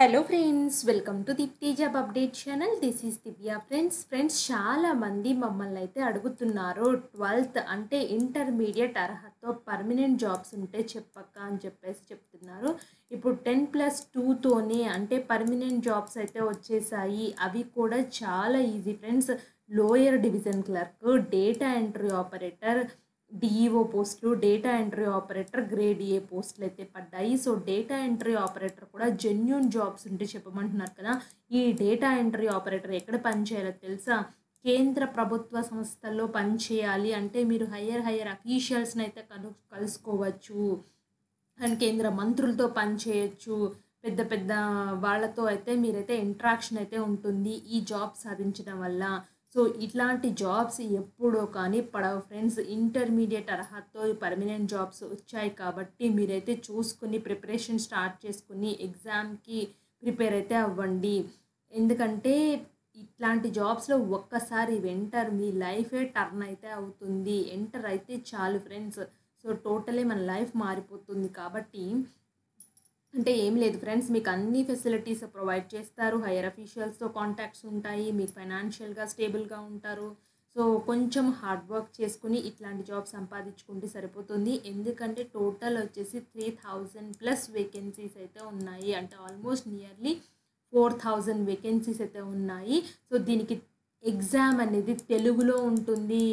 Hello friends, welcome to Deepthi job update channel. This is Divya. Friends చాలా మంది మమ్మల్ని అయితే అడుగుతున్నారు, 12th అంటే ఇంటర్మీడియట్ అర్హతతో పర్మనెంట్ జాబ్స్ ఉంటే చెప్పక్క అని చెప్పేసి చెప్తున్నారు. ఇప్పుడు 10+2తోనే అంటే పర్మనెంట్ జాబ్స్ అయితే వచ్చేసాయి. అవి కూడా చాలా easy friends. Lower division clerk, data entry operator, DEO పోస్టులు, data entry operator, grade A పోస్టులు అయితే పడ్డాయి. సో డేటా ఎంట్రీ ఆపరేటర్ కూడా జెన్యూన్ జాబ్స్ ఉంటే చెప్పమంటున్నారు కదా. ఈ డేటా ఎంట్రీ ఆపరేటర్ ఎక్కడ పనిచేయాలో తెలుసా? కేంద్ర ప్రభుత్వ సంస్థల్లో పనిచేయాలి. అంటే మీరు హయ్యర్ అఫీషియల్స్ని అయితే కలుసుకోవచ్చు అండ్ కేంద్ర మంత్రులతో పనిచేయచ్చు. పెద్ద పెద్ద వాళ్ళతో అయితే మీరైతే ఇంట్రాక్షన్ అయితే ఉంటుంది ఈ జాబ్ సాధించడం వల్ల. సో ఇట్లాంటి జాబ్స్ ఎప్పుడో కానీ పడవు ఫ్రెండ్స్. ఇంటర్మీడియట్ అర్హతతో పర్మనెంట్ జాబ్స్ వచ్చాయి కాబట్టి మీరైతే చూసుకుని ప్రిపరేషన్ స్టార్ట్ చేసుకుని ఎగ్జామ్కి ప్రిపేర్ అయితే అవ్వండి. ఎందుకంటే ఇట్లాంటి జాబ్స్లో ఒక్కసారి ఎంటర్ మీ లైఫే టర్న్ అయితే అవుతుంది. ఎంటర్ అయితే చాలు ఫ్రెండ్స్. సో టోటలీ మన లైఫ్ మారిపోతుంది. కాబట్టి అంటే ఏం లేదు ఫ్రెండ్స్, మీకు అన్ని ఫెసిలిటీస్ ప్రొవైడ్ చేస్తారు. హైయర్ అఫీషియల్స్తో కాంటాక్ట్స్ ఉంటాయి. మీకు ఫైనాన్షియల్గా స్టేబుల్గా ఉంటారు. సో కొంచెం హార్డ్ వర్క్ చేసుకుని ఇట్లాంటి జాబ్ సంపాదించుకుంటే సరిపోతుంది. ఎందుకంటే టోటల్ వచ్చేసి 3000+ వేకెన్సీస్ అయితే ఉన్నాయి. అంటే ఆల్మోస్ట్ నియర్లీ 4000 వేకెన్సీస్ అయితే ఉన్నాయి. సో దీనికి ఎగ్జామ్ అనేది తెలుగులో ఉంటుంది.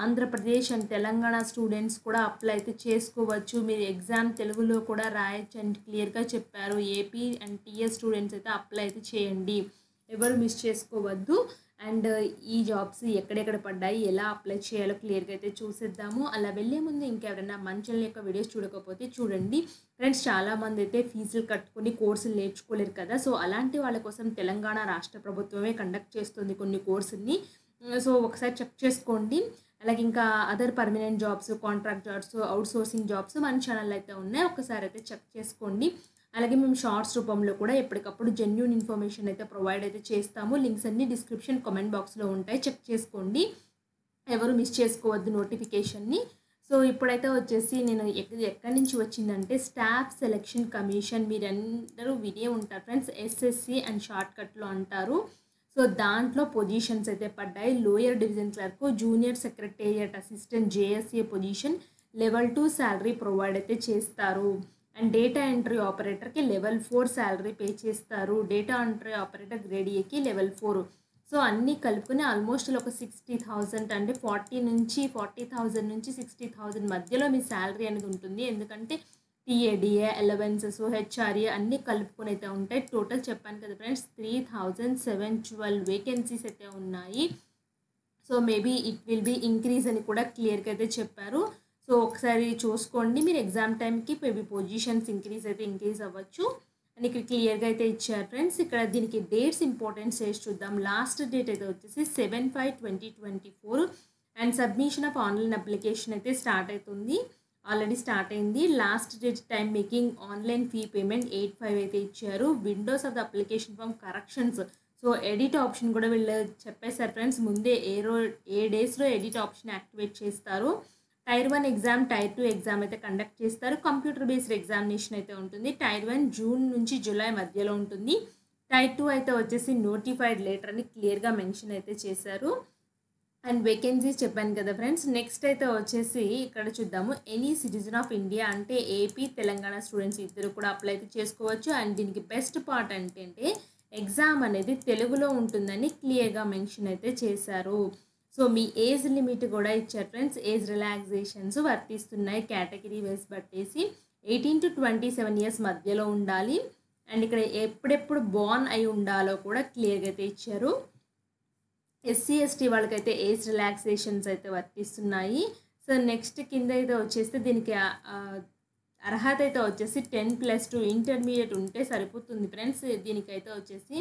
ఆంధ్రప్రదేశ్ అండ్ తెలంగాణ స్టూడెంట్స్ కూడా అప్లై అయితే చేసుకోవచ్చు. మీరు ఎగ్జామ్ తెలుగులో కూడా రాయొచ్చు అని క్లియర్గా చెప్పారు. ఏపీ అండ్ టీఎస్ స్టూడెంట్స్ అయితే అప్లై అయితే చేయండి, ఎవరు మిస్ చేసుకోవద్దు. అండ్ ఈ జాబ్స్ ఎక్కడెక్కడ పడ్డాయి, ఎలా అప్లై చేయాలో క్లియర్గా అయితే చూసేద్దాము. అలా వెళ్ళే ముందు ఇంకెవరైనా మన ఛానల్ యొక్క వీడియోస్ చూడకపోతే చూడండి ఫ్రెండ్స్. చాలామంది అయితే ఫీజులు కట్టుకుని కోర్సులు నేర్చుకోలేరు కదా. సో అలాంటి వాళ్ళ కోసం తెలంగాణ రాష్ట్ర ప్రభుత్వమే కండక్ట్ చేస్తుంది కొన్ని కోర్సుల్ని. సో ఒకసారి చెక్ చేసుకోండి. అలాగే ఇంకా other permanent jobs, contract jobs, outsourcing jobs మన ఛానల్ అయితే ఉన్నాయి. ఒకసారి అయితే చెక్ చేసుకోండి. అలాగే మేము షార్ట్స్ రూపంలో కూడా ఎప్పటికప్పుడు జెన్యూన్ ఇన్ఫర్మేషన్ అయితే ప్రొవైడ్ అయితే చేస్తాము. లింక్స్ అన్ని డిస్క్రిప్షన్ కామెంట్ బాక్స్లో ఉంటాయి, చెక్ చేసుకోండి. ఎవరు మిస్ చేసుకోవద్దు నోటిఫికేషన్ని. సో ఇప్పుడైతే వచ్చేసి నేను ఎక్కడి నుంచి వచ్చిందంటే స్టాఫ్ సెలెక్షన్ కమిషన్, మీరందరూ వినే ఉంటారు ఫ్రెండ్స్. ఎస్ఎస్సి అండ్ షార్ట్కట్లో అంటారు. సో దాంట్లో పొజిషన్స్ అయితే పడ్డాయి. Lower division clerk, junior secretariat assistant JSA position, level 2 salary provide అయితే చేస్తారు. అండ్ డేటా ఎంట్రీ ఆపరేటర్కి లెవెల్ 4 శాలరీ పే చేస్తారు. డేటా ఎంట్రీ ఆపరేటర్ గ్రేడ్ ఏకి లెవెల్ 4. సో అన్నీ కలుపుకొని ఆల్మోస్ట్ ఒక 60,000 అంటే 40,000 నుంచి 60,000 మధ్యలో మీ శాలరీ అనేది ఉంటుంది. ఎందుకంటే టీఏడిఏ, అలవెన్సెస్, హెచ్ఆర్ఏ అన్నీ కలుపుకొని అయితే ఉంటాయి. టోటల్ చెప్పాను కదా ఫ్రెండ్స్, 3712 వేకెన్సీస్ అయితే ఉన్నాయి. So maybe it will be increase అని కూడా క్లియర్గా అయితే చెప్పారు. సో ఒకసారి చూసుకోండి. మీరు ఎగ్జామ్ టైంకి మేబీ పొజిషన్స్ ఇంక్రీజ్ అవ్వచ్చు అని ఇక్కడ క్లియర్గా అయితే ఇచ్చారు ఫ్రెండ్స్. ఇక్కడ దీనికి డేట్స్ ఇంపార్టెన్స్ చేసి చూద్దాం. లాస్ట్ డేట్ అయితే వచ్చేసి 7/5/2024 and submission of online application అయితే స్టార్ట్ అవుతుంది. ఆల్రెడీ స్టార్ట్ అయింది. Last date time making online fee payment 8/5 అయితే ఇచ్చారు. Windows of the application form corrections, so edit option కూడా వీళ్ళు చెప్పేశారు ఫ్రెండ్స్. ముందే ఏ డేస్లో ఎడిట్ ఆప్షన్ యాక్టివేట్ చేస్తారు. టైర్ 1 ఎగ్జామ్, టైర్ 2 ఎగ్జామ్ అయితే కండక్ట్ చేస్తారు. కంప్యూటర్ బేస్డ్ ఎగ్జామినేషన్ అయితే ఉంటుంది. టైర్ 1 జూన్ నుంచి జూలై మధ్యలో ఉంటుంది. టైర్ 2 అయితే వచ్చేసి నోటిఫైడ్ లేటర్ అని క్లియర్గా మెన్షన్ అయితే చేశారు. అండ్ వేకెన్సీస్ చెప్పాను కదా ఫ్రెండ్స్. నెక్స్ట్ అయితే వచ్చేసి ఇక్కడ చూద్దాము. ఎనీ సిటిజన్ ఆఫ్ ఇండియా అంటే ఏపీ, తెలంగాణ స్టూడెంట్స్ ఇద్దరు కూడా అప్లై అయితే చేసుకోవచ్చు. అండ్ దీనికి బెస్ట్ పార్ట్ ఏంటంటే ఎగ్జామ్ అనేది తెలుగులో ఉంటుందని క్లియర్గా మెన్షన్ అయితే చేశారు. సో మీ ఏజ్ లిమిట్ కూడా ఇచ్చారు ఫ్రెండ్స్. ఏజ్ రిలాక్సేషన్స్ వర్తిస్తున్నాయి కేటగిరీ వైజ్ బట్టేసి. 18 to 27 ఇయర్స్ మధ్యలో ఉండాలి. అండ్ ఇక్కడ ఎప్పుడెప్పుడు బోర్న్ అయి ఉండాలో కూడా క్లియర్గా అయితే ఇచ్చారు. ఎస్సీ ఎస్టీ వాళ్ళకైతే ఏజ్ రిలాక్సేషన్స్ అయితే వర్తిస్తున్నాయి. సో నెక్స్ట్ కింద అయితే వచ్చేస్తే దీనికి అర్హత అయితే వచ్చేసి 10+2 ఇంటర్మీడియట్ ఉంటే సరిపోతుంది ఫ్రెండ్స్ దీనికైతే వచ్చేసి.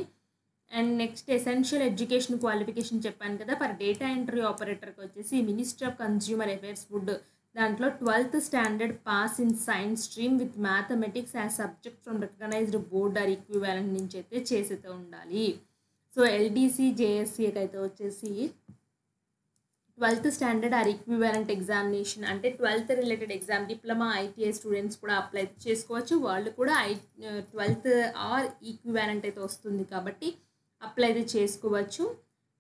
And next essential education qualification చెప్పాను కదా. ఫర్ డేటా ఎంట్రీ ఆపరేటర్కి వచ్చేసి ministry of consumer affairs food దాంట్లో 12th standard pass in science stream with mathematics as subject from recognised board or equivalent నుంచి అయితే చేసైతే ఉండాలి. సో ఎల్డీసీ జేఎస్సీకి అయితే వచ్చేసి 12th standard are equivalent examination అంటే 12th related exam diploma ITI students కూడా apply చేసుకోవచ్చు. వాళ్ళు కూడా 12th ఆర్ ఈక్వివాలెంట్ అయితే వస్తుంది కాబట్టి అప్లై అయితే చేసుకోవచ్చు.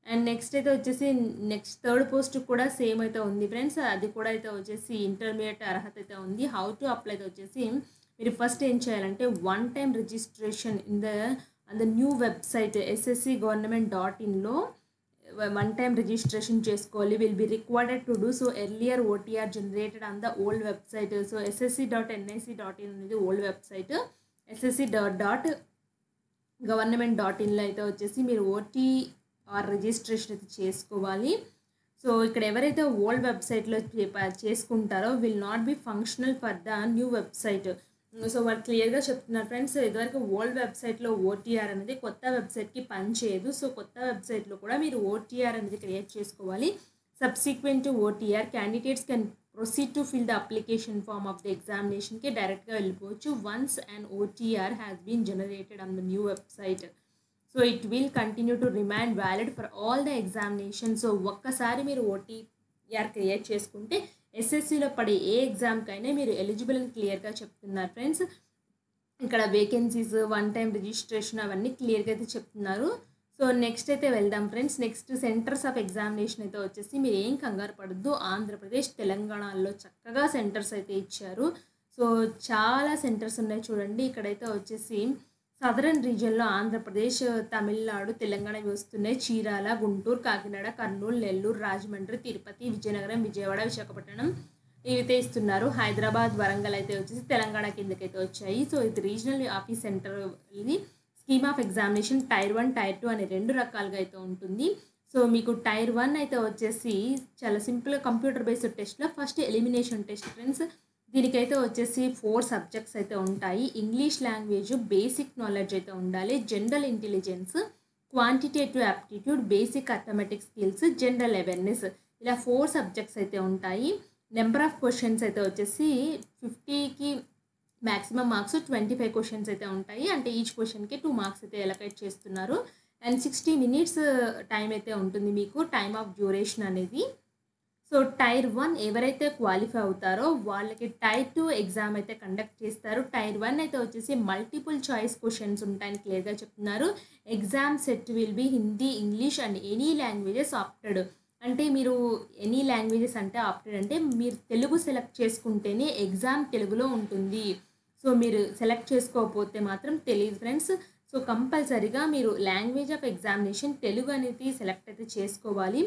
అండ్ నెక్స్ట్ అయితే వచ్చేసి నెక్స్ట్ థర్డ్ పోస్ట్ కూడా సేమ్ అయితే ఉంది ఫ్రెండ్స్. అది కూడా అయితే వచ్చేసి ఇంటర్మీడియట్ అర్హత అయితే ఉంది. హౌ టు అప్లై అయితే వచ్చేసి మీరు ఫస్ట్ ఏం చేయాలంటే one time registration in the new website sscgovernment.inలో వన్ టైం రిజిస్ట్రేషన్ చేసుకోవాలి. Will be required to do so earlier OTR generated on the old website. So ssc.nic.in అనేది ఓల్డ్ వెబ్సైట్. ssc.government.inలో అయితే వచ్చేసి మీరు ఓటీఆర్ రిజిస్ట్రేషన్ అయితే చేసుకోవాలి. సో ఇక్కడ ఎవరైతే ఓల్డ్ వెబ్సైట్లో చేసుకుంటారో will not be functional for the new website. So వాళ్ళు క్లియర్గా చెప్తున్నారు ఫ్రెండ్స్. ఇదివరకు ఓల్డ్ వెబ్సైట్లో ఓటీఆర్ అనేది కొత్త వెబ్సైట్కి పనిచేయదు. సో కొత్త వెబ్సైట్లో కూడా మీరు ఓటీఆర్ అనేది క్రియేట్ చేసుకోవాలి. Subsequent to OTR candidates can proceed to fill the application form of the ఎగ్జామినేషన్కి డైరెక్ట్గా వెళ్ళిపోవచ్చు. Once and OTR has been generated on the new website. So it will continue to remain valid for all the examination. So ఒక్కసారి మీరు OTR create చేసుకుంటే ఎస్ఎస్సిలో పడే ఏ ఎగ్జామ్కైనా మీరు eligible అని క్లియర్గా చెప్తున్నారు ఫ్రెండ్స్. ఇక్కడ వేకెన్సీస్ వన్ టైం రిజిస్ట్రేషన్ అవన్నీ క్లియర్గా అయితే చెప్తున్నారు. సో నెక్స్ట్ అయితే వెళ్దాం friends. Next centres of examination అయితే వచ్చేసి మీరు ఏం కంగారు పడద్దు. ఆంధ్రప్రదేశ్ తెలంగాణలో చక్కగా సెంటర్స్ అయితే ఇచ్చారు. సో చాలా సెంటర్స్ ఉన్నాయి చూడండి. ఇక్కడైతే వచ్చేసి సదరన్ రీజియన్లో ఆంధ్రప్రదేశ్, తమిళనాడు, తెలంగాణ వస్తున్నాయి. చీరాల, గుంటూరు, కాకినాడ, కర్నూలు, నెల్లూరు, రాజమండ్రి, తిరుపతి, విజయనగరం, విజయవాడ, విశాఖపట్నం ఇవైతే ఇస్తున్నారు. హైదరాబాద్, వరంగల్ అయితే వచ్చేసి తెలంగాణ కిందకైతే వచ్చాయి. సో ఇది రీజనల్ ఆఫీస్ సెంటర్. ఇది scheme of examination tier 1 tier 2 అనే 2 రకాలుగా అయితే ఉంటుంది. సో మీకు టైర్ 1 అయితే వచ్చేసి చాలా సింపుల్గా కంప్యూటర్ బేస్డ్ టెస్ట్లో ఫస్ట్ ఎలిమినేషన్ టెస్ట్ ఫ్రెండ్స్. దీనికైతే వచ్చేసి 4 సబ్జెక్ట్స్ అయితే ఉంటాయి. ఇంగ్లీష్ లాంగ్వేజ్, బేసిక్ నాలెడ్జ్ అయితే ఉండాలి, general intelligence, quantitative aptitude, basic arithmetic skills, general awareness, ఇలా 4 సబ్జెక్ట్స్ అయితే ఉంటాయి. నెంబర్ ఆఫ్ క్వశ్చన్స్ అయితే వచ్చేసి 50కి మ్యాక్సిమం మార్క్స్ 25 క్వశ్చన్స్ అయితే ఉంటాయి. అంటే ఈచ్ క్వశ్చన్కి 2 మార్క్స్ అయితే ఎలకేట్ చేస్తున్నారు. అండ్ 60 minutes టైం అయితే ఉంటుంది మీకు టైమ్ ఆఫ్ డ్యూరేషన్ అనేది. సో టైర్ 1 ఎవరైతే క్వాలిఫై అవుతారో వాళ్ళకి టైర్ 2 ఎగ్జామ్ అయితే కండక్ట్ చేస్తారు. టైర్ 1 అయితే వచ్చేసి మల్టిపుల్ చాయిస్ క్వశ్చన్స్ ఉంటాయని క్లియర్గా చెప్తున్నారు. Exam set will be Hindi, English and any languages opted. అంటే మీరు ఎనీ లాంగ్వేజెస్ అంటే ఆప్టెడ్ అంటే మీరు తెలుగు సెలెక్ట్ చేసుకుంటేనే ఎగ్జామ్ తెలుగులో ఉంటుంది. సో మీరు సెలెక్ట్ చేసుకోకపోతే మాత్రం తెలియదు ఫ్రెండ్స్. సో కంపల్సరీగా మీరు లాంగ్వేజ్ ఆఫ్ ఎగ్జామినేషన్ తెలుగు అనేది సెలెక్ట్ అయితే చేసుకోవాలి.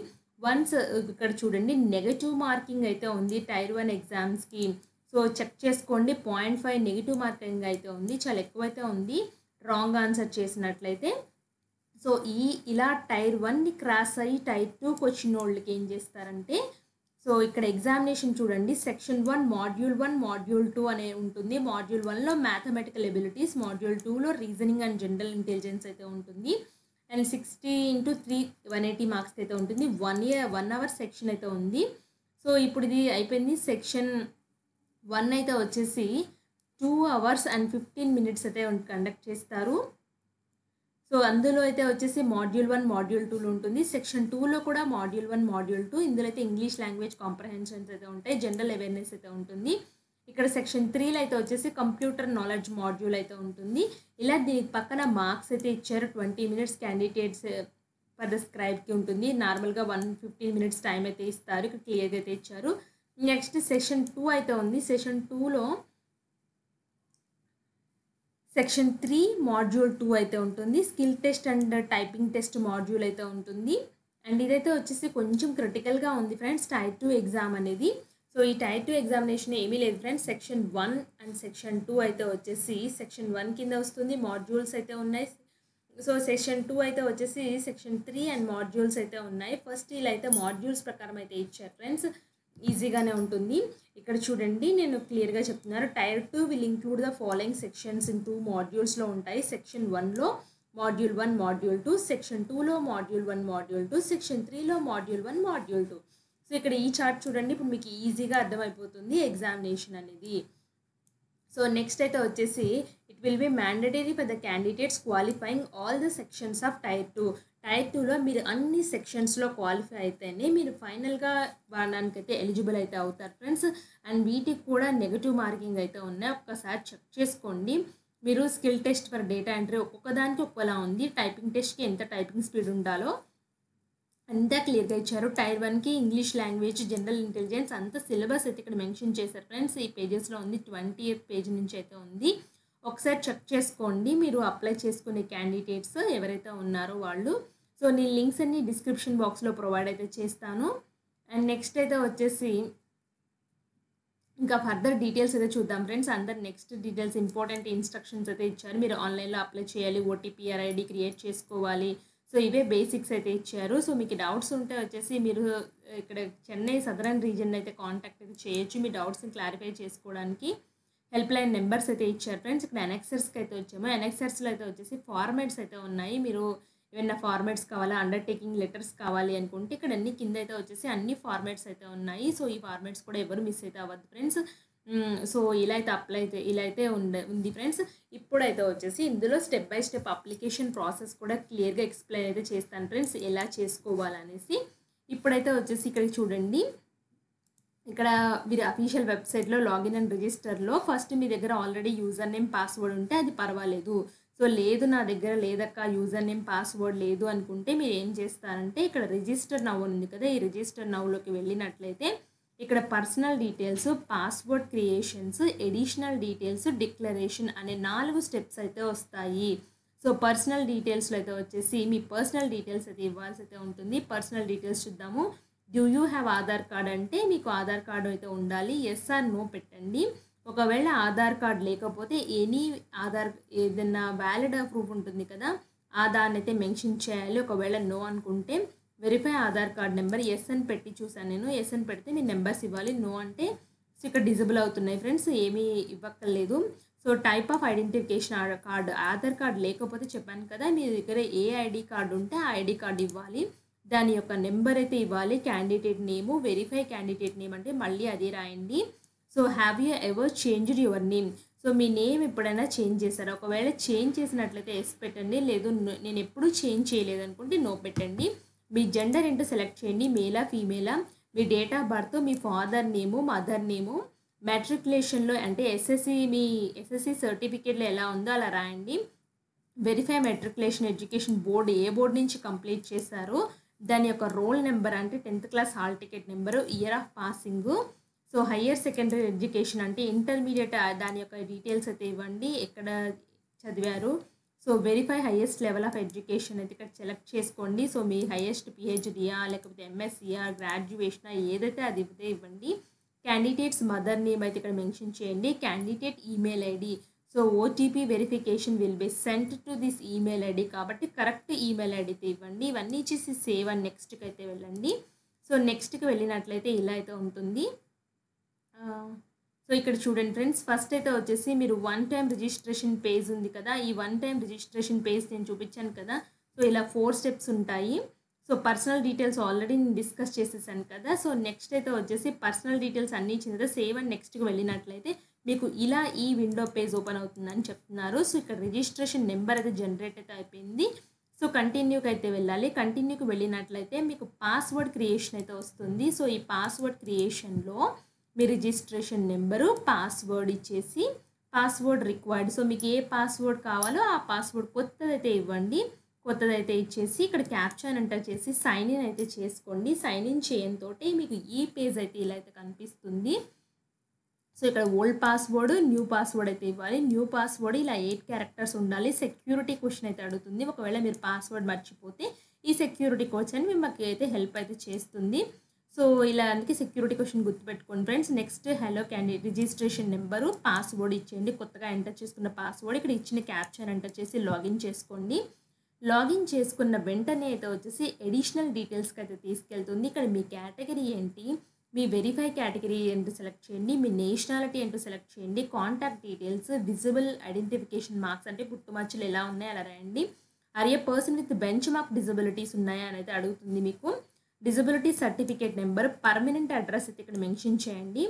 వన్స్ ఇక్కడ చూడండి నెగటివ్ మార్కింగ్ అయితే ఉంది టైర్ 1 ఎగ్జామ్స్కి. సో చెక్ చేసుకోండి. 0.5 నెగిటివ్ మార్కింగ్ అయితే ఉంది. చాలా ఎక్కువైతే ఉంది రాంగ్ ఆన్సర్ చేసినట్లయితే. సో ఇలా టైర్ 1ని క్రాస్ అయ్యి టైర్ 2కి వచ్చిన వాళ్ళకి ఏం చేస్తారంటే, సో ఇక్కడ ఎగ్జామినేషన్ చూడండి. సెక్షన్ 1 మాడ్యూల్ 1 మాడ్యూల్ 2 అనే ఉంటుంది. మాడ్యూల్ 1లో మ్యాథమెటికల్ ఎబిలిటీస్, మాడ్యూల్ 2లో రీజనింగ్ అండ్ జనరల్ ఇంటెలిజెన్స్ అయితే ఉంటుంది. అండ్ 60 × 3 180 మార్క్స్ అయితే ఉంటుంది. 1 అవర్ సెక్షన్ అయితే ఉంది. సో ఇప్పుడు ఇది అయిపోయింది. సెక్షన్ 1 అయితే వచ్చేసి 2 hours and 15 minutes అయితే కండక్ట్ చేస్తారు. సో అందులో అయితే వచ్చేసి మాడ్యూల్ 1 మాడ్యూల్ 2లో ఉంటుంది. సెక్షన్ 2లో కూడా మాడ్యూల్ 1 మాడ్యూల్ 2 ఇందులో అయితే ఇంగ్లీష్ లాంగ్వేజ్ కాంప్రహెన్షన్స్ అయితే ఉంటాయి, జనరల్ అవేర్నెస్ అయితే ఉంటుంది. ఇక్కడ సెక్షన్ 3లో అయితే వచ్చేసి కంప్యూటర్ నాలెడ్జ్ మాడ్యూల్ అయితే ఉంటుంది. ఇలా దీనికి పక్కన మార్క్స్ అయితే ఇచ్చారు. 20 minutes క్యాండిడేట్స్ ఫర్ ద స్క్రైబ్కి ఉంటుంది. నార్మల్గా 115 minutes టైం అయితే ఇస్తారు. ఇక్కడ క్లియర్గా అయితే ఇచ్చారు. నెక్స్ట్ సెక్షన్ 2 అయితే ఉంది. సెక్షన్ 2లో సెక్షన్ 3 మాడ్యూల్ 2 అయితే ఉంటుంది. Skill test and typing test module అయితే ఉంటుంది. అండ్ ఇదైతే వచ్చేసి కొంచెం క్రిటికల్గా ఉంది ఫ్రెండ్స్ టైర్ 2 ఎగ్జామ్ అనేది. సో ఈ టైర్ 2 ఎగ్జామినేషన్ ఏమీ లేదు ఫ్రెండ్స్. సెక్షన్ 1 అండ్ సెక్షన్ 2 అయితే వచ్చేసి సెక్షన్ 1 కింద వస్తుంది. మాడ్యూల్స్ అయితే ఉన్నాయి. సో సెక్షన్ 2 అయితే వచ్చేసి సెక్షన్ 3 అండ్ మాడ్యూల్స్ అయితే ఉన్నాయి. ఫస్ట్ ఇలా అయితే మాడ్యూల్స్ ప్రకారం అయితే ఇచ్చారు ఫ్రెండ్స్. ఈజీగానే ఉంటుంది. ఇక్కడ చూడండి నేను క్లియర్గా చెప్తున్నారు. Tier 2 will include the following sections in 2 మాడ్యూల్స్లో ఉంటాయి. సెక్షన్ 1లో మాడ్యూల్ 1 మాడ్యూల్ 2, సెక్షన్ 2లో మాడ్యూల్ 1 మాడ్యూల్ 2, సెక్షన్ 3లో మాడ్యూల్ 1 మాడ్యూల్ 2. సో ఇక్కడ ఈ చార్ట్ చూడండి. ఇప్పుడు మీకు ఈజీగా అర్థమైపోతుంది ఎగ్జామినేషన్ అనేది. సో నెక్స్ట్ అయితే వచ్చేసి it will be mandatory for the candidates qualifying all the sections of tier 2. Tier 2లో మీరు అన్ని సెక్షన్స్‌లో క్వాలిఫై అయితేనే మీరు ఫైనల్‌గా వాడడానికైతే ఎలిజిబుల్ అయితే అవుతారు ఫ్రెండ్స్. అండ్ వీటికి కూడా నెగెటివ్ మార్కింగ్ అయితే ఉన్నాయి. ఒక్కసారి చెక్ చేసుకోండి. మీరు skill test for data entry ఒక్కొక్క దానికి ఒక్కోలా ఉంది. టైపింగ్ టెస్ట్‌కి ఎంత టైపింగ్ స్పీడ్ ఉండాలో అంతా క్లియర్‌గా ఇచ్చారు. టైర్ 1కి ఇంగ్లీష్ లాంగ్వేజ్, జనరల్ ఇంటెలిజెన్స్ అంతా సిలబస్ అయితే ఇక్కడ మెన్షన్ చేశారు ఫ్రెండ్స్. ఈ పేజెస్‌లో ఉంది. 20th పేజ్ నుంచి అయితే ఉంది. ఒకసారి చెక్ చేసుకోండి. మీరు అప్లై చేసుకునే క్యాండిడేట్స్ ఎవరైతే ఉన్నారో వాళ్ళు. సో, నేను లింక్స్ అన్ని డిస్క్రిప్షన్ బాక్స్‌లో ప్రొవైడ్ అయితే చేస్తాను. అండ్ నెక్స్ట్ అయితే వచ్చేసి ఇంకా ఫర్దర్ డీటెయిల్స్ అయితే చూద్దాం ఫ్రెండ్స్. అందరు నెక్స్ట్ డీటెయిల్స్ ఇంపార్టెంట్ ఇన్స్ట్రక్షన్స్ అయితే ఇచ్చారు. మీరు ఆన్లైన్‌లో అప్లై చేయాలి. ఓటీపీ, ఆర్ఐడీ క్రియేట్ చేసుకోవాలి. సో, ఇవే బేసిక్స్ అయితే ఇచ్చారు. సో, మీకు డౌట్స్ ఉంటే వచ్చేసి మీరు ఇక్కడ చెన్నై సదరన్ రీజియన్ అయితే కాంటాక్ట్ అయితే చేయొచ్చు. మీ డౌట్స్‌ని క్లారిఫై చేసుకోవడానికి. హెల్ప్ లైన్ నెంబర్స్ అయితే ఇచ్చారు ఫ్రెండ్స్. ఇక్కడ ఎనెక్సర్స్‌కి అయితే వచ్చాము. ఎనెక్సర్స్‌లో అయితే వచ్చేసి ఫార్మాట్స్ అయితే ఉన్నాయి. మీరు ఏమైనా ఫార్మాట్స్ కావాలా, అండర్‌టేకింగ్ లెటర్స్ కావాలి అనుకుంటే ఇక్కడ అన్ని కింద అయితే వచ్చేసి అన్ని ఫార్మాట్స్ అయితే ఉన్నాయి. సో, ఈ ఫార్మాట్స్ కూడా ఎవరు మిస్ అయితే అవ్వద్దు ఫ్రెండ్స్. సో, ఇలా అయితే ఉంది ఫ్రెండ్స్. ఇప్పుడైతే వచ్చేసి ఇందులో step by step application process కూడా క్లియర్‌గా ఎక్స్‌ప్లెయిన్ అయితే చేస్తాను ఫ్రెండ్స్. ఎలా చేసుకోవాలనేసి. ఇప్పుడైతే వచ్చేసి ఇక్కడ చూడండి. ఇక్కడ మీరు అఫీషియల్ వెబ్సైట్‌లో లాగిన్ అండ్ రిజిస్టర్‌లో ఫస్ట్ మీ దగ్గర ఆల్రెడీ యూజర్ నేమ్, పాస్వర్డ్ ఉంటే అది పర్వాలేదు. సో, లేదు నా దగ్గర లేదక్క యూజర్ నేమ్, పాస్వర్డ్ లేదు అనుకుంటే మీరు ఏం చేస్తారంటే ఇక్కడ రిజిస్టర్ నౌ ఉంది కదా! ఈ రిజిస్టర్ నౌలోకి వెళ్ళినట్లయితే ఇక్కడ personal details, password creations, additional details, declaration అనే 4 స్టెప్స్ అయితే వస్తాయి. సో, పర్సనల్ డీటెయిల్స్‌లో అయితే వచ్చేసి మీ పర్సనల్ డీటెయిల్స్ అయితే ఇవ్వాల్సి అయితే ఉంటుంది. పర్సనల్ డీటెయిల్స్ చూద్దాము. Do you have Aadhaar card అంటే మీకు ఆధార్ కార్డ్ అయితే ఉండాలి. యెస్ ఆర్ నో పెట్టండి. ఒకవేళ ఆధార్ కార్డ్ లేకపోతే ఏదైనా వ్యాలిడ్ ప్రూఫ్ ఉంటుంది కదా! దాన్నైతే మెన్షన్ చేయాలి. ఒకవేళ నో అనుకుంటే verify Aadhaar card number yes అని పెట్టి చూసాను నేను. యెస్ అని పెడితే మీ నెంబర్స్ ఇవ్వాలి. నో అంటే సో, ఇక్కడ డిజబుల్ అవుతున్నాయి ఫ్రెండ్స్. ఏమీ ఇవ్వక్కర్లేదు. So, type of identification card Aadhaar card లేకపోతే చెప్పాను కదా! మీ దగ్గర ఏ ఐడీ కార్డ్ ఉంటే ఆ ఐడీ కార్డ్ ఇవ్వాలి. దాని యొక్క నెంబర్ అయితే ఇవ్వాలి. క్యాండిడేట్ నేము, వెరిఫై క్యాండిడేట్ నేమ్ అంటే మళ్ళీ అదే రాయండి. So, have you ever changed your name? So, me name ఎప్పుడైనా చేంజ్ చేశారా? ఒకవేళ చేంజ్ చేసినట్లయితే ఎస్ పెట్టండి. లేదు నేను ఎప్పుడూ చేంజ్ చేయలేదు అనుకుంటే నో పెట్టండి. మీ జెండర్ ఏంటో సెలెక్ట్ చేయండి. మేలా, ఫీమేలా, మీ డేట్ ఆఫ్ బర్త్, మీ ఫాదర్ నేము, మదర్ నేము, మెట్రికులేషన్‌లో అంటే మీ ఎస్ఎస్‌సి సర్టిఫికేట్‌లో ఎలా ఉందో అలా రాయండి. వెరిఫై మెట్రికులేషన్ ఎడ్యుకేషన్ బోర్డ్ ఏ బోర్డ్ నుంచి కంప్లీట్ చేశారో దాని యొక్క రోల్ నెంబర్ అంటే 10th class hall ticket number, year of passing. So, higher secondary education అంటే ఇంటర్మీడియట్ దాని యొక్క డీటెయిల్స్ అయితే ఇవ్వండి. ఎక్కడ చదివారు. So, verify highest level of education అయితే ఇక్కడ సెలెక్ట్ చేసుకోండి. సో, మీ హైయెస్ట్ పీహెచ్‌డీయా లేకపోతే ఎంఎస్సీయా, గ్రాడ్యుయేషనా ఏదైతే అది ఇవ్వండి. క్యాండిడేట్స్ మదర్ నేమ్ అయితే ఇక్కడ మెన్షన్ చేయండి. Candidate email ID. So, OTP verification will be sent to this email ID కాబట్టి కరెక్ట్ ఈమెయిల్ ఐడి అయితే ఇవ్వండి. ఇవన్నీ ఇచ్చేసి సేవ్ అండ్ నెక్స్ట్‌కి అయితే వెళ్ళండి. సో, నెక్స్ట్‌కి వెళ్ళినట్లయితే ఇలా అయితే ఉంటుంది. సో, ఇక్కడ చూడండి ఫ్రెండ్స్. ఫస్ట్ అయితే వచ్చేసి మీరు వన్ టైమ్ రిజిస్ట్రేషన్ పేజ్ ఉంది కదా! ఈ వన్ టైమ్ రిజిస్ట్రేషన్ పేజ్ నేను చూపించాను కదా! సో, ఇలా 4 స్టెప్స్ ఉంటాయి. సో, పర్సనల్ డీటెయిల్స్ ఆల్రెడీ నేను డిస్కస్ చేసేసాను కదా! సో, నెక్స్ట్ అయితే వచ్చేసి పర్సనల్ డీటెయిల్స్ అన్నీ ఇచ్చిన తర్వాత సేవ్ అండ్ నెక్స్ట్‌కి వెళ్ళినట్లయితే మీకు ఇలా ఈ విండో పేజ్ ఓపెన్ అవుతుందని చెప్తున్నారు. సో, ఇక్కడ రిజిస్ట్రేషన్ నెంబర్ అయితే జనరేట్ అయితే అయిపోయింది. సో, కంటిన్యూకి అయితే వెళ్ళాలి. కంటిన్యూకి వెళ్ళినట్లయితే మీకు పాస్వర్డ్ క్రియేషన్ అయితే వస్తుంది. సో, ఈ పాస్వర్డ్ క్రియేషన్‌లో మీ రిజిస్ట్రేషన్ నెంబరు, పాస్వర్డ్ ఇచ్చేసి పాస్వర్డ్ రిక్వైర్డ్. సో, మీకు ఏ పాస్వర్డ్ కావాలో ఆ పాస్వర్డ్ కొత్తదైతే ఇవ్వండి. కొత్తదైతే ఇచ్చేసి ఇక్కడ క్యాప్చా అని ఎంటర్ చేసి సైన్ ఇన్ అయితే చేసుకోండి. సైన్ ఇన్ చేయడంతోటి మీకు ఈ పేజ్ అయితే ఇలా అయితే కనిపిస్తుంది. సో, ఇక్కడ ఓల్డ్ పాస్వర్డ్, న్యూ పాస్వర్డ్ అయితే ఇవ్వాలి. న్యూ పాస్వర్డ్ ఇలా 8 క్యారెక్టర్స్ ఉండాలి. సెక్యూరిటీ క్వెషన్ అయితే అడుగుతుంది. ఒకవేళ మీరు పాస్వర్డ్ మర్చిపోతే ఈ సెక్యూరిటీ క్వెషన్ మిమ్మల్ని అయితే హెల్ప్ అయితే చేస్తుంది. సో, ఇలా అందుకే సెక్యూరిటీ క్వెషన్ గుర్తుపెట్టుకోండి friends. Next hello candidate registration number, password ఇచ్చేయండి. కొత్తగా ఎంటర్ చేసుకున్న పాస్వర్డ్ ఇక్కడ ఇచ్చిన క్యాప్చా ఎంటర్ చేసి లాగిన్ చేసుకోండి. లాగిన్ చేసుకున్న వెంటనే అయితే వచ్చేసి ఎడిషనల్ డీటెయిల్స్కి అయితే తీసుకెళ్తుంది. ఇక్కడ మీ కేటగిరీ ఏంటి, మీ వెరిఫై కేటగిరీ ఏంటో సెలెక్ట్ చేయండి, మీ నేషనాలిటీ ఏంటో సెలెక్ట్ చేయండి, contact details, visible identification marks అంటే పుట్టుమచ్చలు ఎలా ఉన్నాయో అలా రాయండి. Are a person with benchmark disabilities ఉన్నాయా అని అయితే అడుగుతుంది మీకు. Disability certificate number, permanent address అయితే ఇక్కడ మెన్షన్ చేయండి.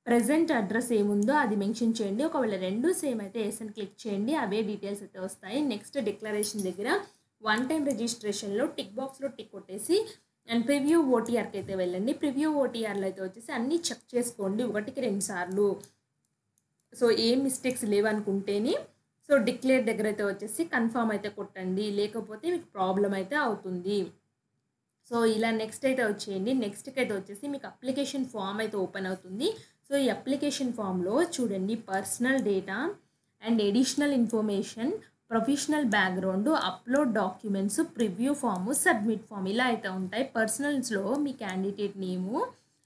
ప్రెజెంట్ అడ్రస్ ఏముందో అది మెన్షన్ చేయండి. ఒకవేళ రెండు సేమ్ అయితే ఎస్ అని క్లిక్ చేయండి. అవే డీటెయిల్స్ అయితే వస్తాయి. నెక్స్ట్ డిక్లరేషన్ దగ్గర వన్ టైం రిజిస్ట్రేషన్లో టిక్ బాక్స్లో టిక్ కొట్టేసి అండ్ ప్రివ్యూ ఓటీఆర్కి అయితే వెళ్ళండి. ప్రివ్యూ ఓటీఆర్లో అయితే వచ్చేసి అన్నీ చెక్ చేసుకోండి 1-2 సార్లు. సో ఏం మిస్టేక్స్ లేవనుకుంటేనే సో డిక్లేర్ దగ్గర అయితే వచ్చేసి కన్ఫర్మ్ అయితే కొట్టండి, లేకపోతే మీకు ప్రాబ్లం అయితే అవుతుంది. సో ఇలా నెక్స్ట్ అయితే వచ్చేయండి. నెక్స్ట్కి అయితే వచ్చేసి మీకు అప్లికేషన్ ఫామ్ అయితే ఓపెన్ అవుతుంది. సో ఈ అప్లికేషన్ ఫామ్లో చూడండి, personal data and additional information, professional background, upload documents, preview form, submit form ఇలా అయితే ఉంటాయి. పర్సనల్స్లో మీ క్యాండిడేట్ నేము,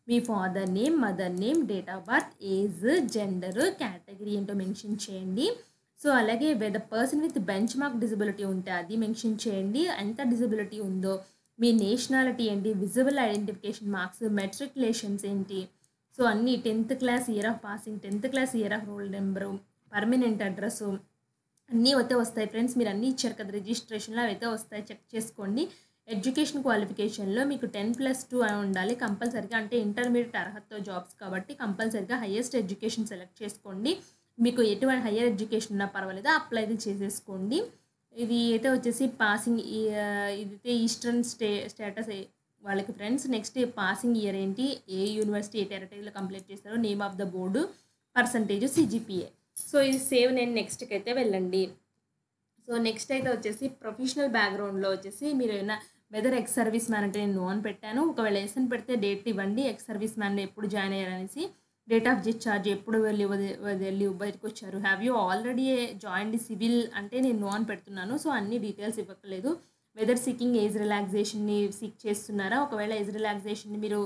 మీ father name, mother name, date of birth, age, gender, category ఏంటో మెన్షన్ చేయండి. సో అలాగే the person with benchmark disability ఉంటే అది మెన్షన్ చేయండి. ఎంత డిజబిలిటీ ఉందో, మీ నేషనాలిటీ ఏంటి, విజిబుల్ ఐడెంటిఫికేషన్ మార్క్స్, మెట్రికులేషన్స్ ఏంటి, సో అన్నీ 10th class year of passing, 10th class year of roll number, permanent address అన్నీ అయితే వస్తాయి ఫ్రెండ్స్. మీరు అన్నీ ఇచ్చారు కదా రిజిస్ట్రేషన్లో, అవైతే వస్తాయి, చెక్ చేసుకోండి. ఎడ్యుకేషన్ క్వాలిఫికేషన్లో మీకు 10+2 అని ఉండాలి కంపల్సరీగా, అంటే ఇంటర్మీడియట్ అర్హతతో జాబ్స్ కాబట్టి కంపల్సరీగా హైయెస్ట్ ఎడ్యుకేషన్ సెలెక్ట్ చేసుకోండి. మీకు ఎటువంటి హయ్యర్ ఎడ్యుకేషన్ ఉన్నా పర్వాలేదు, అప్లై అయితే చేసేసుకోండి. ఇది అయితే వచ్చేసి పాసింగ్ ఇదైతే ఈస్టర్న్ స్టేటస్ వాళ్ళకి ఫ్రెండ్స్. నెక్స్ట్ పాసింగ్ ఇయర్ ఏంటి, ఏ యూనివర్సిటీ ఏ టెరిటరీలో కంప్లీట్ చేస్తారో, name of the board, percentage, CGPA. So ఇది సేవ్. నేను నెక్స్ట్కి అయితే వెళ్ళండి. సో నెక్స్ట్ అయితే వచ్చేసి ప్రొఫెషనల్ బ్యాక్గ్రౌండ్లో వచ్చేసి మీరు ఏమైనా వెదర్ ఎక్స్ సర్వీస్ మ్యాన్ అంటే నేను నో అని పెట్టాను. ఒకవేళ ఎస్ అని పెడితే డేట్ ఇవ్వండి, ఎక్స్ సర్వీస్ మ్యాన్ ఎప్పుడు జాయిన్ అయ్యారనేసి, డేట్ ఆఫ్ డిశ్చార్జ్, ఎప్పుడు వెళ్ళి బయటకు వచ్చారు, have you already joined civil అంటే నేను నో అని పెడుతున్నాను. సో అన్ని డీటెయిల్స్ ఇవ్వట్లేదు. వెదర్ సీకింగ్ ఏజ్ రిలాక్సేషన్ని సీక్ చేస్తున్నారా, ఒకవేళ ఏజ్ రిలాక్సేషన్ని మీరు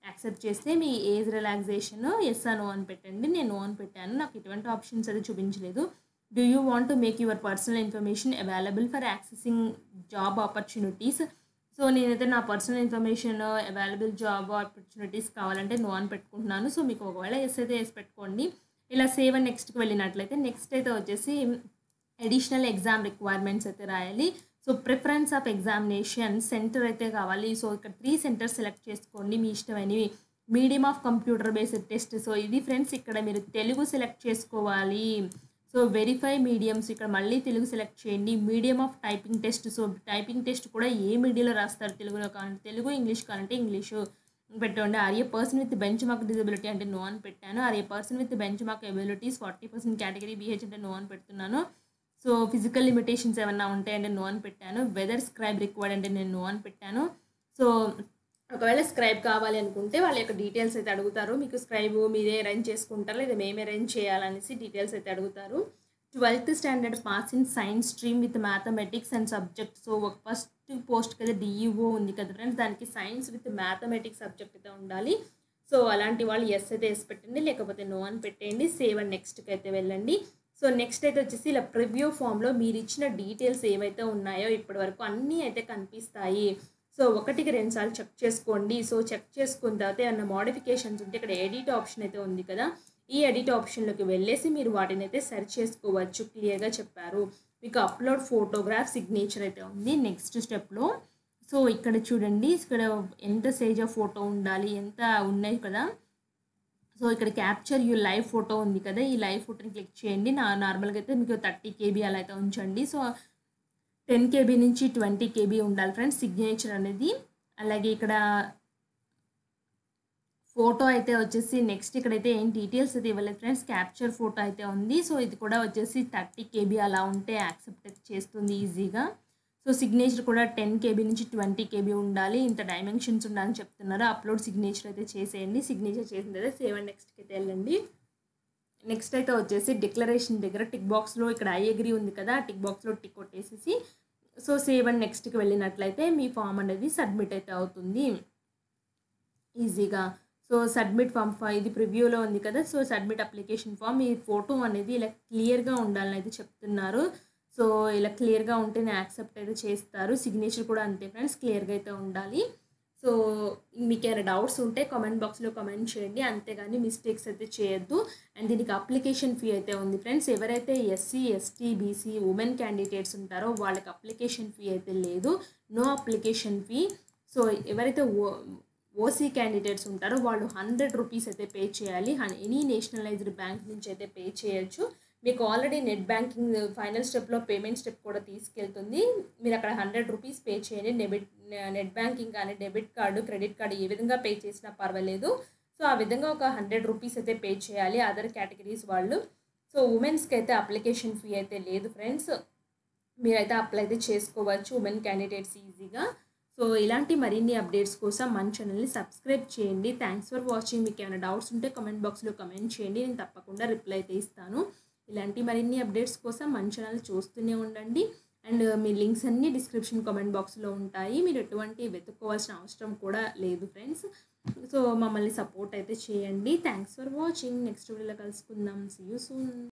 యాక్సెప్ట్ చేస్తే మీ ఏజ్ రిలాక్సేషన్ ఎస్ నో అని పెట్టండి. నేను నో అని పెట్టాను, నాకు ఎటువంటి ఆప్షన్స్ అది చూపించలేదు. Do you want to make your personal information available for accessing job opportunities. So నేనైతే నా personal information available job opportunities కావాలంటే నో అని పెట్టుకుంటున్నాను. సో మీకు ఒకవేళ ఎస్ అయితే ఎస్ పెట్టుకోండి. ఇలా సేవ్ అండ్ నెక్స్ట్కి వెళ్ళినట్లయితే నెక్స్ట్ అయితే వచ్చేసి అడిషనల్ ఎగ్జామ్ రిక్వైర్మెంట్స్ అయితే రాయాలి. So preference of examination centre అయితే కావాలి. సో ఇక్కడ 3 సెంటర్స్ సెలెక్ట్ చేసుకోండి, మీ ఇష్టమైనవి. Medium of computer based test. So ఇది ఫ్రెండ్స్ ఇక్కడ మీరు తెలుగు సెలెక్ట్ చేసుకోవాలి. సో వెరిఫై మీడియంస్, ఇక్కడ మళ్ళీ తెలుగు సెలెక్ట్ చేయండి. Medium of typing test. So typing test కూడా ఏ మీడియంలో రాస్తారు, తెలుగులో కావాలంటే తెలుగు, ఇంగ్లీష్ కావాలంటే ఇంగ్లీషు పెట్టండి. Are a person with benchmark disability అంటే నో అని పెట్టాను. Are a person with benchmark abilities 40% category BH అంటే నో అని పెడుతున్నాను. సో ఫిజికల్ లిమిటేషన్స్ ఏమన్నా ఉంటాయంటే నో అని పెట్టాను. వెదర్ స్క్రైబ్ రిక్వైర్డ్ అంటే నేను నో అని పెట్టాను. సో ఒకవేళ స్క్రైబ్ కావాలి అనుకుంటే వాళ్ళ యొక్క డీటెయిల్స్ అయితే అడుగుతారు. మీకు స్క్రైబ్ మీరే అరేంజ్ చేసుకుంటారు లేదా మేమే అరేంజ్ చేయాలనేసి డీటెయిల్స్ అయితే అడుగుతారు. 12th standard pass in science stream with mathematics and subject. So ఒక ఫస్ట్ పోస్ట్కి అయితే డిఈఓ ఉంది కదా ఫ్రెండ్స్, దానికి సైన్స్ విత్ మ్యాథమెటిక్స్ సబ్జెక్ట్ అయితే ఉండాలి. సో అలాంటి వాళ్ళు ఎస్ అయితే ఎస్ పెట్టండి, లేకపోతే నో అని పెట్టేయండి. సేవ్ అండ్ నెక్స్ట్కి అయితే వెళ్ళండి. సో నెక్స్ట్ అయితే వచ్చేసి ఇలా ప్రివ్యూ ఫామ్లో మీరు ఇచ్చిన డీటెయిల్స్ ఏవైతే ఉన్నాయో ఇప్పటి వరకు అన్నీ అయితే కనిపిస్తాయి. సో 1-2 సార్లు చెక్ చేసుకోండి. సో చెక్ చేసుకున్న తర్వాత ఏమన్నా మోడిఫికేషన్స్ ఉంటే ఇక్కడ ఎడిట్ ఆప్షన్ అయితే ఉంది కదా, ఈ ఎడిట్ ఆప్షన్లోకి వెళ్ళేసి మీరు వాటిని అయితే సెర్చ్ చేసుకోవచ్చు. క్లియర్గా చెప్పారు. మీకు అప్లోడ్ ఫోటోగ్రాఫ్, సిగ్నేచర్ అయితే ఉంది నెక్స్ట్ స్టెప్లో. సో ఇక్కడ చూడండి, ఇక్కడ ఎంత సైజ్ ఆఫ్ ఫోటో ఉండాలి, ఎంత ఉన్నాయి కదా. సో ఇక్కడ క్యాప్చర్ యూ లైవ్ ఫోటో ఉంది కదా, ఈ లైవ్ ఫోటోని క్లిక్ చేయండి. నార్మల్గా అయితే మీకు 30 KB అలా అయితే ఉంచండి. సో 10 KB నుంచి 20 KB ఉండాలి ఫ్రెండ్స్ సిగ్నేచర్ అనేది. అలాగే ఇక్కడ ఫోటో అయితే వచ్చేసి నెక్స్ట్ ఇక్కడైతే ఏం డీటెయిల్స్ అయితే ఇవ్వలేదు ఫ్రెండ్స్, క్యాప్చర్ ఫోటో అయితే ఉంది. సో ఇది కూడా వచ్చేసి 30 KB అలా ఉంటే యాక్సెప్ట్ అయితే చేస్తుంది ఈజీగా. సో సిగ్నేచర్ కూడా 10 KB నుంచి 20 KB ఉండాలి, ఇంత డైమెన్షన్స్ ఉండాలని చెప్తున్నారు. అప్లోడ్ సిగ్నేచర్ అయితే చేసేయండి. సిగ్నేచర్ చేసిన తర్వాత సేవ్ అండ్ నెక్స్ట్కి అయితే వెళ్ళండి. నెక్స్ట్ అయితే వచ్చేసి డిక్లరేషన్ దగ్గర టిక్ బాక్స్లో ఇక్కడ ఐ అగ్రీ ఉంది కదా, టిక్ బాక్స్లో టిక్ కొట్టేసేసి సో సేవ్ అండ్ నెక్స్ట్కి వెళ్ళినట్లయితే మీ ఫామ్ అనేది సబ్మిట్ అయితే అవుతుంది ఈజీగా. సో సబ్మిట్ ఫామ్ ఇది ప్రివ్యూలో ఉంది కదా, సో సబ్మిట్ అప్లికేషన్ ఫామ్. మీ ఫోటో అనేది ఇలా క్లియర్గా ఉండాలని అయితే చెప్తున్నారు. సో ఇలా క్లియర్గా ఉంటేనే యాక్సెప్ట్ అయితే చేస్తారు. సిగ్నేచర్ కూడా అంతే ఫ్రెండ్స్, క్లియర్గా అయితే ఉండాలి. సో మీకు ఏమైనా డౌట్స్ ఉంటే కామెంట్ బాక్స్లో కామెంట్ చేయండి, అంతేగాని మిస్టేక్స్ అయితే చేయొద్దు. అండ్ దీనికి అప్లికేషన్ ఫీ అయితే ఉంది ఫ్రెండ్స్. ఎవరైతే SC, ST, BC, women candidates ఉంటారో వాళ్ళకి అప్లికేషన్ ఫీ అయితే లేదు, నో అప్లికేషన్ ఫీ. సో ఎవరైతే ఓసీ క్యాండిడేట్స్ ఉంటారో వాళ్ళు 100 రూపీస్ అయితే పే చేయాలి. ఎనీ నేషనలైజ్డ్ బ్యాంక్ నుంచి అయితే పే చేయొచ్చు. మీకు ఆల్రెడీ నెట్ బ్యాంకింగ్ ఫైనల్ స్టెప్‌లో పేమెంట్ స్టెప్ కూడా తీసుకెళ్తుంది. మీరక్కడ రూ. 100 పే చేయండి. నెట్ బ్యాంకింగ్ కానీ, డెబిట్ కార్డ్, క్రెడిట్ కార్డ్ ఏ విధంగా పే చేసినా పర్వాలేదు. సో, ఆ విధంగా ఒక రూ. 100 అయితే పే చేయాలి అదర్ కేటగిరీస్ వాళ్ళు. సో, ఉమెన్స్‌కైతే అప్లికేషన్ ఫీ అయితే లేదు ఫ్రెండ్స్. మీరైతే అప్లై అయితే చేసుకోవచ్చు ఉమెన్ క్యాండిడేట్స్ ఈజీగా. సో, ఇలాంటి మరిన్ని అప్డేట్స్ కోసం మన ఛానల్‌ని సబ్స్క్రైబ్ చేయండి. Thanks for watching. మీకేమైనా డౌట్స్ ఉంటే కామెంట్ బాక్స్‌లో కామెంట్ చేయండి. నేను తప్పకుండా రిప్లై అయితే ఇస్తాను. ఇలాంటి మరిన్ని అప్డేట్స్ కోసం మన ఛానల్ చూస్తూనే ఉండండి. అండ్ మీ లింక్స్ అన్నీ డిస్క్రిప్షన్ కామెంట్ బాక్స్‌లో ఉంటాయి. మీరు ఎటువంటి వెతుక్కోవాల్సిన అవసరం కూడా లేదు ఫ్రెండ్స్. సో, మమ్మల్ని సపోర్ట్ అయితే చేయండి. Thanks for watching. నెక్స్ట్ వీడియోలో కలుసుకుందాం. See you soon.